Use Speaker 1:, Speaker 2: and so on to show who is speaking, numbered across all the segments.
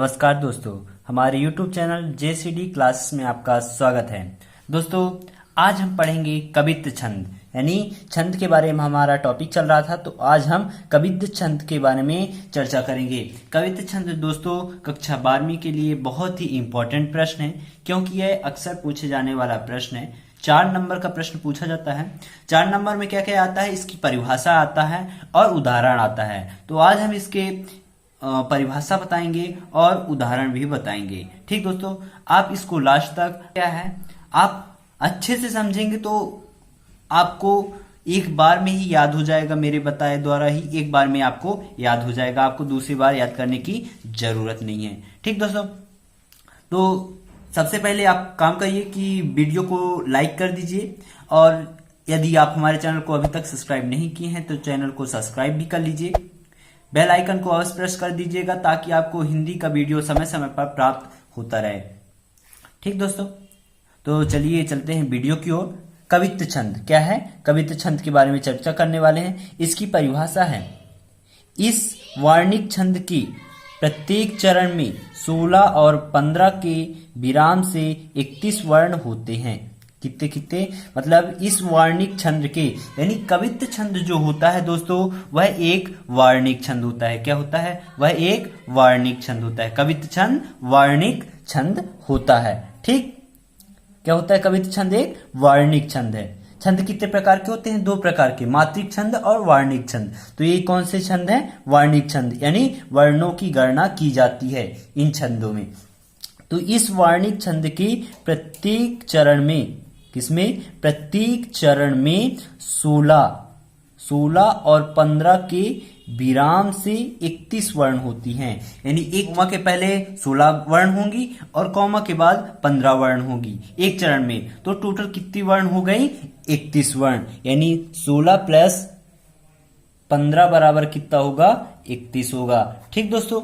Speaker 1: नमस्कार दोस्तों, हमारे YouTube चैनल JCD क्लासेस में आपका स्वागत है। दोस्तों, आज हम पढ़ेंगे कवित्त छंद, यानी छंद के बारे में हमारा टॉपिक चल रहा था, तो आज हम कवित्त छंद के बारे में चर्चा करेंगे। कवित्त छंद दोस्तों कक्षा 12वीं के लिए बहुत ही इम्पोर्टेंट प्रश्न है, क्योंकि यह अक्सर पूछे जाने वाला प्रश्न है। 4 नंबर का प्रश्न पूछा जाता है। 4 नंबर में क्या क्या आता है, इसकी परिभाषा आता है और उदाहरण आता है। तो आज हम इसके परिभाषा बताएंगे और उदाहरण भी बताएंगे। ठीक दोस्तों, आप इसको लास्ट तक क्या है आप अच्छे से समझेंगे तो आपको एक बार में ही याद हो जाएगा। मेरे बताए द्वारा ही एक बार में आपको याद हो जाएगा, आपको दूसरी बार याद करने की जरूरत नहीं है। ठीक दोस्तों, तो सबसे पहले आप काम करिए कि वीडियो को लाइक कर दीजिए, और यदि आप हमारे चैनल को अभी तक सब्सक्राइब नहीं किए हैं तो चैनल को सब्सक्राइब भी कर लीजिए। बेल आइकन को अवश्य प्रेस कर दीजिएगा ताकि आपको हिंदी का वीडियो समय समय पर प्राप्त होता रहे। ठीक दोस्तों, तो चलिए चलते हैं वीडियो की ओर। कवित्त छंद क्या है, कवित्त छंद के बारे में चर्चा करने वाले हैं। इसकी परिभाषा है, इस वार्णिक छंद की प्रत्येक चरण में 16 और 15 के विराम से 31 वर्ण होते हैं। कितने कितने मतलब इस वार्णिक छंद के, यानी कवित्त छंद जो होता है दोस्तों वह एक वार्णिक छंद होता है। क्या होता है, वह एक वार्णिक छंद होता है। कवित्त छंद वार्णिक छंद होता है। ठीक, क्या होता है, कवित्त छंद एक वार्णिक छंद है। छंद कितने प्रकार के होते हैं, 2 प्रकार के, मात्रिक छंद और वार्णिक छंद। तो ये कौन से छंद हैं, वार्णिक छंद, यानी वर्णों की गणना की जाती है इन छंदों में। तो इस वार्णिक छंद की प्रत्येक चरण में, किसमें, प्रत्येक चरण में 16 और 15 के विराम से 31 वर्ण होती हैं। यानी एक कॉमा के पहले 16 वर्ण होंगी और कॉमा के बाद 15 वर्ण होगी एक चरण में। तो टोटल कितनी वर्ण हो गई, 31 वर्ण। यानी 16 प्लस 15 बराबर कितना होगा, 31 होगा। ठीक दोस्तों,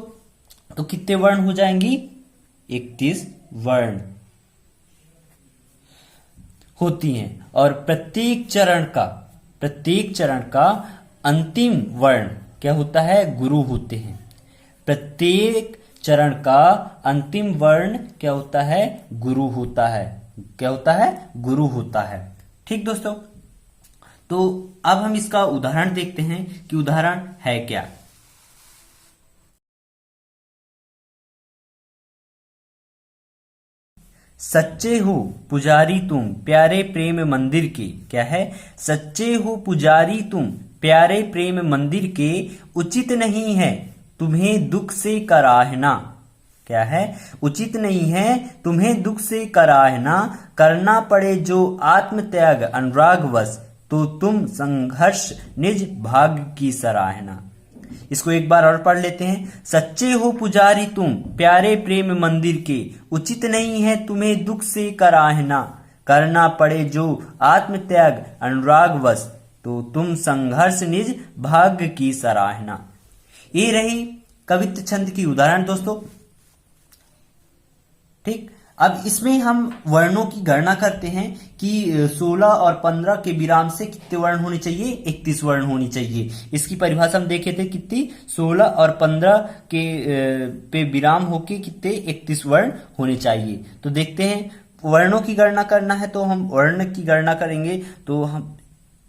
Speaker 1: तो कितने वर्ण हो जाएंगी, 31 वर्ण होती हैं। और प्रत्येक चरण का अंतिम वर्ण क्या होता है, गुरु होते हैं। प्रत्येक चरण का अंतिम वर्ण क्या होता है, गुरु होता है। क्या होता है, गुरु होता है। ठीक दोस्तों, तो अब हम इसका उदाहरण देखते हैं कि उदाहरण है क्या। सच्चे हो पुजारी तुम प्यारे प्रेम मंदिर के, क्या है, सच्चे हो पुजारी तुम प्यारे प्रेम मंदिर के, उचित नहीं है तुम्हें दुख से कराहना। क्या है, उचित नहीं है तुम्हें दुख से कराहना, करना पड़े जो आत्मत्याग अनुराग वश, तो तुम संघर्ष निज भाग्य की सराहना। इसको एक बार और पढ़ लेते हैं। सच्चे हो पुजारी तुम प्यारे प्रेम मंदिर के, उचित नहीं है तुम्हें दुख से कराहना, करना पड़े जो आत्मत्याग अनुराग वश, तो तुम संघर्ष निज भाग्य की सराहना। ये रही कवित्त छंद की उदाहरण दोस्तों। ठीक, अब इसमें हम वर्णों की गणना करते हैं कि 16 और 15 के विराम से कितने वर्ण होने चाहिए, 31 वर्ण होनी चाहिए। इसकी परिभाषा हम देखे थे कितनी, 16 और 15 के पे विराम होके कितने 31 वर्ण होने चाहिए। तो देखते हैं, वर्णों की गणना करना है तो हम वर्ण की गणना करेंगे। तो हम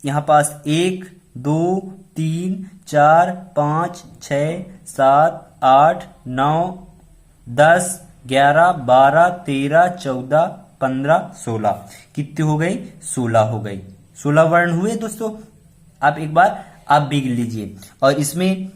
Speaker 1: यहाँ पास 1 2 3 4 5 6 7 8 9 10 11 12 13 14 15 16 कितनी हो गई, 16 हो गई। 16 वर्ण हुए दोस्तों। आप एक बार आप भी गिन लीजिए, और इसमें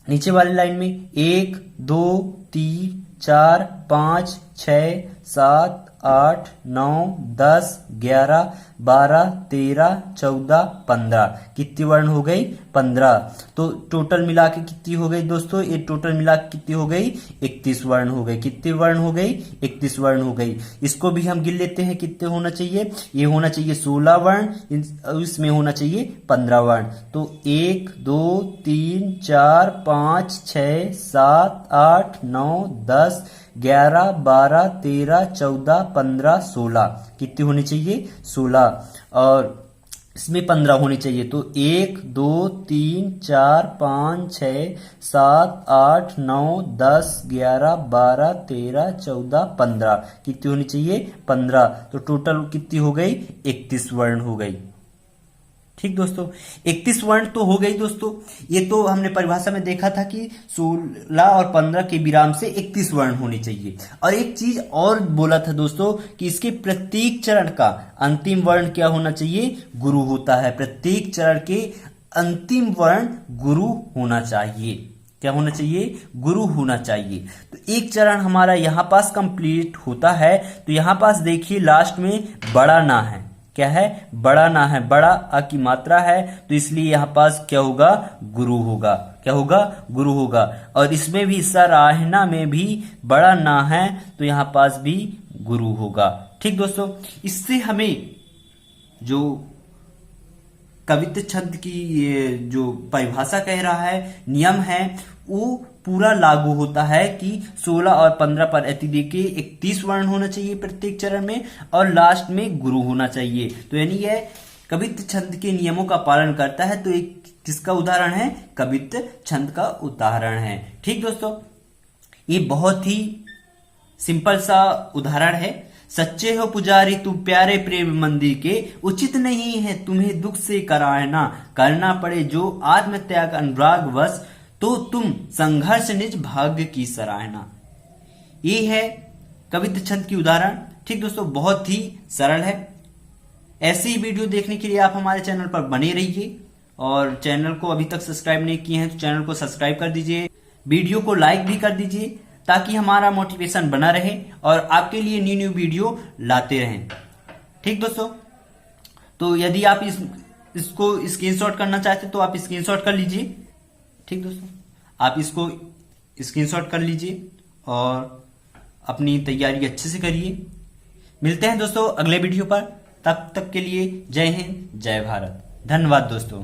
Speaker 1: नीचे वाली लाइन में 1 2 3 4 5 6 7 8 9 10 11 12 13 14 15 कितनी वर्ण हो गई, 15। तो टोटल मिला के कितनी हो गई दोस्तों, ये टोटल मिला के कितनी हो गई, 31 वर्ण हो गई। कितने वर्ण हो गई, 31 वर्ण हो गई। इसको भी हम गिन लेते हैं, कितने होना चाहिए, ये होना चाहिए 16 वर्ण, इसमें होना चाहिए 15 वर्ण। तो 1 2 3 4 5 6 7 8 9 10 11 12 13 14 15 16 कितनी होनी चाहिए, 16। और इसमें 15 होनी चाहिए। तो 1 2 3 4 5 6 7 8 9 10 11 12 13 14 15 कितनी होनी चाहिए? 15। तो टोटल कितनी हो गई? 31 वर्ण हो गई। ठीक दोस्तों, 31 वर्ण तो हो गई दोस्तों। ये तो हमने परिभाषा में देखा था कि 16 और 15 के विराम से 31 वर्ण होनी चाहिए। और एक चीज और बोला था दोस्तों कि इसके प्रत्येक चरण का अंतिम वर्ण क्या होना चाहिए? गुरु होता है। प्रत्येक चरण के अंतिम वर्ण गुरु होना चाहिए। क्या होना चाहिए? गुरु होना चाहिए। तो एक चरण हमारा यहां पास कंप्लीट होता है। तो यहां पास देखिए लास्ट में बड़ा ना है। क्या है? बड़ा ना है। बड़ा अ की मात्रा है, तो इसलिए यहां पास क्या होगा? गुरु होगा। क्या होगा? गुरु होगा। और इसमें भी सराहना में भी बड़ा ना है, तो यहां पास भी गुरु होगा। ठीक दोस्तों, इससे हमें जो कवित्त छंद की ये जो परिभाषा कह रहा है, नियम है, वो पूरा लागू होता है कि 16 और 15 पर अतिदि के 31 वर्ण होना चाहिए प्रत्येक चरण में, और लास्ट में गुरु होना चाहिए। तो यानी यह कवित्त छंद के नियमों का पालन करता है। तो एक किसका उदाहरण है? कवित्त छंद का उदाहरण है। ठीक दोस्तों, ये बहुत ही सिंपल सा उदाहरण है। सच्चे हो पुजारी तुम प्यारे प्रेम मंदिर के, उचित नहीं है तुम्हें दुख से कराहना, करना पड़े जो आत्मत्याग अनुराग वश, तो तुम संघर्ष निज भाग्य की सराहना। ये है कवित्त छंद की उदाहरण। ठीक दोस्तों, बहुत ही सरल है। ऐसे ही वीडियो देखने के लिए आप हमारे चैनल पर बने रहिए, और चैनल को अभी तक सब्सक्राइब नहीं किए हैं तो चैनल को सब्सक्राइब कर दीजिए, वीडियो को लाइक भी कर दीजिए, ताकि हमारा मोटिवेशन बना रहे और आपके लिए न्यू वीडियो लाते रहें। ठीक दोस्तों, तो यदि आप इसको स्क्रीनशॉट करना चाहते तो आप स्क्रीनशॉट कर लीजिए। ठीक दोस्तों, आप इसको स्क्रीनशॉट कर लीजिए और अपनी तैयारी अच्छे से करिए। मिलते हैं दोस्तों अगले वीडियो पर। तब तक के लिए जय हिंद, जय भारत। धन्यवाद दोस्तों।